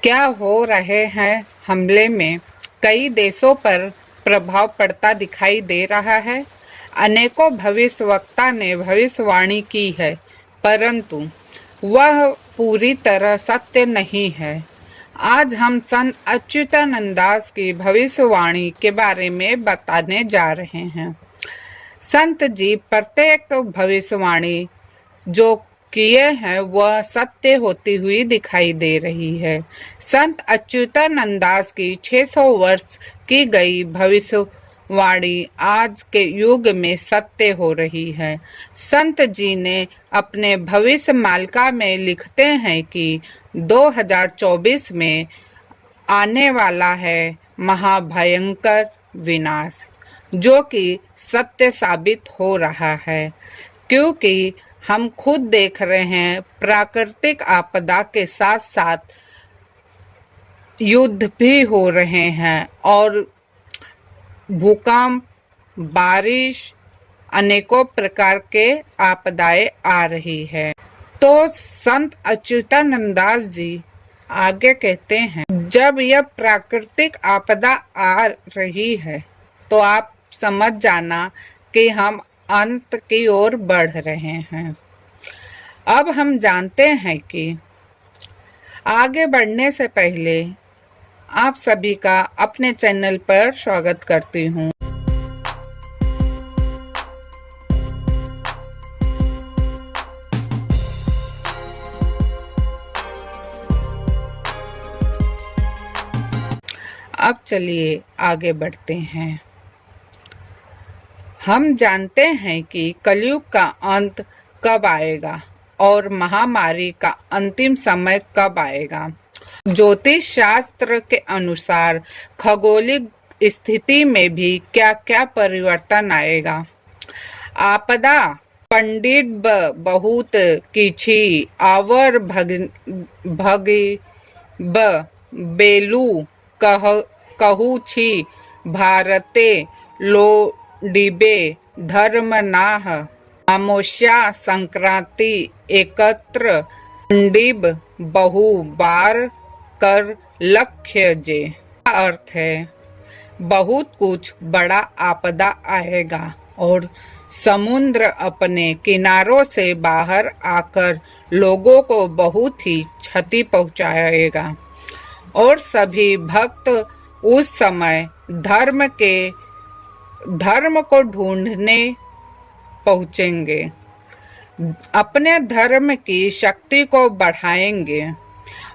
क्या हो रहे हैं हमले में कई देशों पर प्रभाव पड़ता दिखाई दे रहा है। अनेकों भविष्यवक्ता ने भविष्यवाणी की है, परंतु वह पूरी तरह सत्य नहीं है। आज हम संत अच्युतानंद दास की भविष्यवाणी के बारे में बताने जा रहे हैं। संत जी प्रत्येक भविष्यवाणी जो किए हैं वह सत्य होती हुई दिखाई दे रही है। संत अच्युतानंद दास की 600 वर्ष की गई भविष्यवाणी आज के युग में सत्य हो रही है। संत जी ने अपने भविष्य मालिका में लिखते हैं कि 2024 में आने वाला है महाभयंकर विनाश, जो कि सत्य साबित हो रहा है, क्योंकि हम खुद देख रहे हैं प्राकृतिक आपदा के साथ साथ युद्ध भी हो रहे हैं और भूकंप, बारिश, अनेकों प्रकार के आपदाएं आ रही है। तो संत अच्युतानंद दास जी आगे कहते हैं, जब यह प्राकृतिक आपदा आ रही है तो आप समझ जाना कि हम अंत की ओर बढ़ रहे हैं। अब हम जानते हैं कि आगे बढ़ने से पहले आप सभी का अपने चैनल पर स्वागत करती हूँ। अब चलिए आगे बढ़ते हैं। हम जानते हैं कि कलयुग का अंत कब आएगा और महामारी का अंतिम समय कब आएगा। ज्योतिष शास्त्र के अनुसार खगोलिक स्थिति में भी क्या क्या परिवर्तन आएगा। आपदा पंडित बहुत किछि आवर भगी बेलू कहू छी भारते लोडिबे धर्म नाह अमावस्या संक्रांति एकत्र पंडिब बहु बार कर लक्ष्य जे। अर्थ है बहुत कुछ बड़ा आपदा आएगा और समुद्र अपने किनारों से बाहर आकर लोगों को बहुत ही क्षति पहुंचाएगा और सभी भक्त उस समय धर्म को ढूंढने पहुंचेंगे, अपने धर्म की शक्ति को बढ़ाएंगे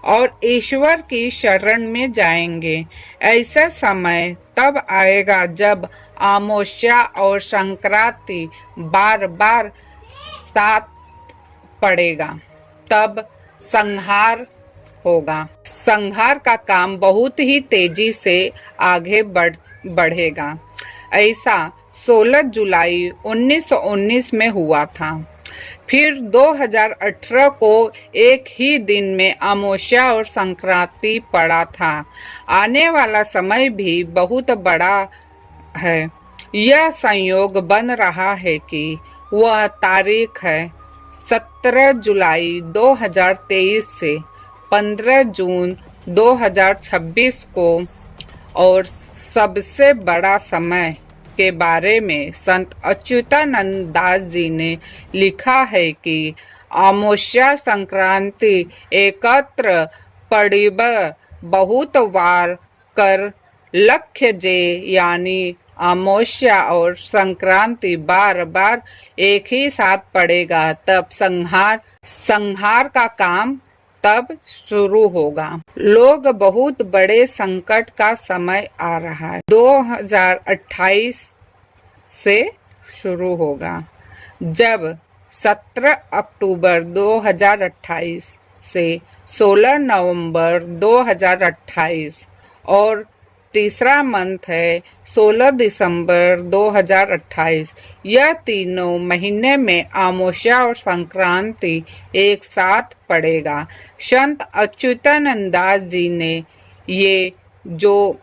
और ईश्वर की शरण में जाएंगे। ऐसा समय तब आएगा जब अमावस्या और संक्रांति बार बार साथ पड़ेगा, तब संहार होगा। संहार का काम बहुत ही तेजी से आगे बढ़ेगा। ऐसा 16 जुलाई 1919 में हुआ था। फिर 2018 को एक ही दिन में अमावस्या और संक्रांति पड़ा था। आने वाला समय भी बहुत बड़ा है। यह संयोग बन रहा है कि वह तारीख है 17 जुलाई 2023 से 15 जून 2026 को। और सबसे बड़ा समय के बारे में संत अच्युतानंद दास जी ने लिखा है कि अमावस्या संक्रांति एकत्र पड़िब बहुत वार कर लक्ष्य जे, यानी अमावस्या और संक्रांति बार बार एक ही साथ पड़ेगा, तब संहार का काम तब शुरू होगा। लोग बहुत बड़े संकट का समय आ रहा है। 2028 से शुरू होगा, जब 17 अक्टूबर 2028 से 16 नवंबर 2028 और तीसरा मंथ है 16 दिसंबर 2028। यह तीनों महीने में अमावस्या और संक्रांति एक साथ पड़ेगा। संत अच्युतानंद दास जी ने ये जो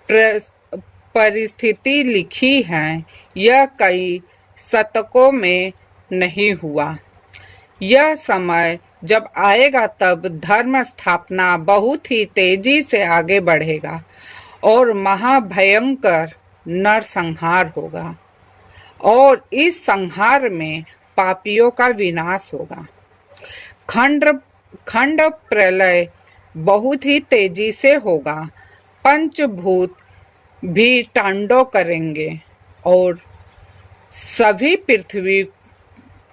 परिस्थिति लिखी है, यह कई शतकों में नहीं हुआ। यह समय जब आएगा तब धर्म स्थापना बहुत ही तेजी से आगे बढ़ेगा और महाभयंकर नरसंहार होगा और इस संहार में पापियों का विनाश होगा। खंड प्रलय बहुत ही तेजी से होगा। पंचभूत भी तांडव करेंगे और सभी पृथ्वी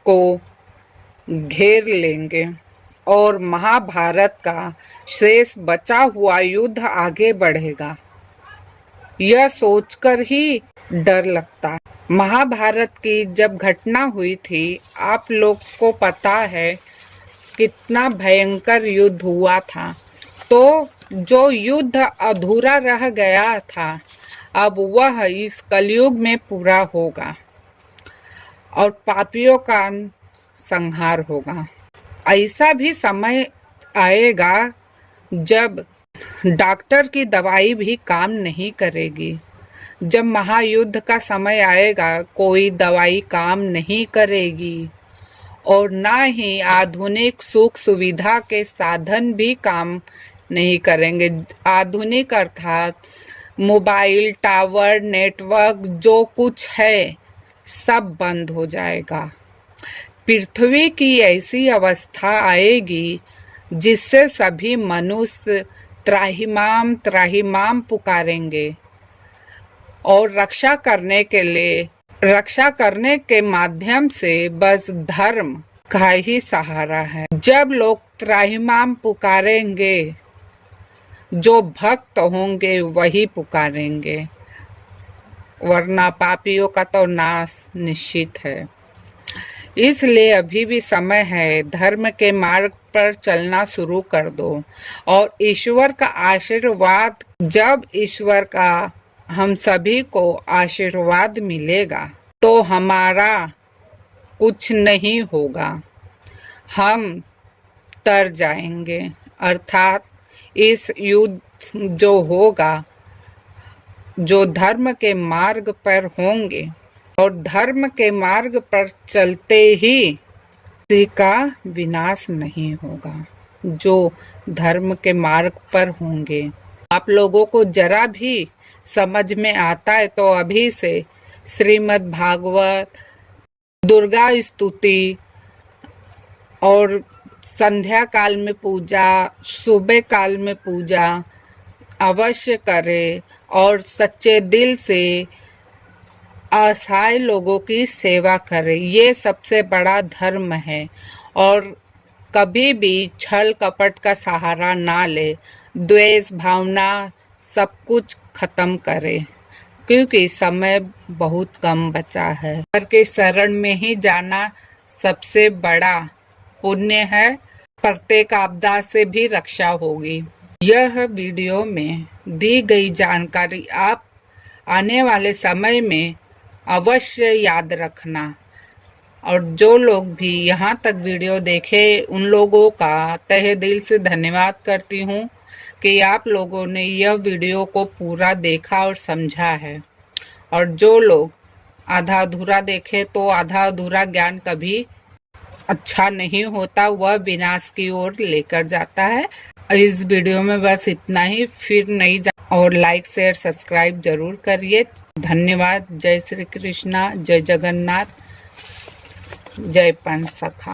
को घेर लेंगे और महाभारत का शेष बचा हुआ युद्ध आगे बढ़ेगा। यह सोचकर ही डर लगता है। महाभारत की जब घटना हुई थी, आप लोग को पता है कितना भयंकर युद्ध हुआ था। तो जो युद्ध अधूरा रह गया था, अब वह इस कलयुग में पूरा होगा और पापियों का संहार होगा। ऐसा भी समय आएगा जब डॉक्टर की दवाई भी काम नहीं करेगी। जब महायुद्ध का समय आएगा, कोई दवाई काम नहीं करेगी और ना ही आधुनिक सुख सुविधा के साधन भी काम नहीं करेंगे। आधुनिक अर्थात मोबाइल टावर, नेटवर्क, जो कुछ है सब बंद हो जाएगा। पृथ्वी की ऐसी अवस्था आएगी जिससे सभी मनुष्य त्राहिमाम त्राहिमाम पुकारेंगे और रक्षा करने के माध्यम से बस धर्म का ही सहारा है। जब लोग त्राहिमाम पुकारेंगे, जो भक्त होंगे वही पुकारेंगे, वरना पापियों का तो नाश निश्चित है। इसलिए अभी भी समय है, धर्म के मार्ग पर चलना शुरू कर दो और ईश्वर का आशीर्वाद, जब ईश्वर का हम सभी को आशीर्वाद मिलेगा तो हमारा कुछ नहीं होगा, हम तर जाएंगे। अर्थात इस युद्ध जो होगा, जो धर्म के मार्ग पर होंगे और धर्म के मार्ग पर चलते ही किसी का विनाश नहीं होगा, जो धर्म के मार्ग पर होंगे। आप लोगों को जरा भी समझ में आता है तो अभी से श्रीमद् भागवत, दुर्गा स्तुति और संध्या काल में पूजा, सुबह काल में पूजा अवश्य करें और सच्चे दिल से असहाय लोगों की सेवा करें। ये सबसे बड़ा धर्म है और कभी भी छल कपट का सहारा ना ले। द्वेष भावना सब कुछ खत्म करें, क्योंकि समय बहुत कम बचा है। ईश्वर के शरण में ही जाना सबसे बड़ा पुण्य है। प्रत्येक आपदा से भी रक्षा होगी। यह वीडियो में दी गई जानकारी आप आने वाले समय में अवश्य याद रखना और जो लोग भी यहाँ तक वीडियो देखे उन लोगों का तहे दिल से धन्यवाद करती हूँ कि आप लोगों ने यह वीडियो को पूरा देखा और समझा है। और जो लोग आधा अधूरा देखे तो आधा अधूरा ज्ञान कभी अच्छा नहीं होता, वह विनाश की ओर लेकर जाता है। इस वीडियो में बस इतना ही, फिर नहीं और लाइक शेयर सब्सक्राइब जरूर करिए। धन्यवाद। जय श्री कृष्णा, जय जगन्नाथ, जय पंच सखा।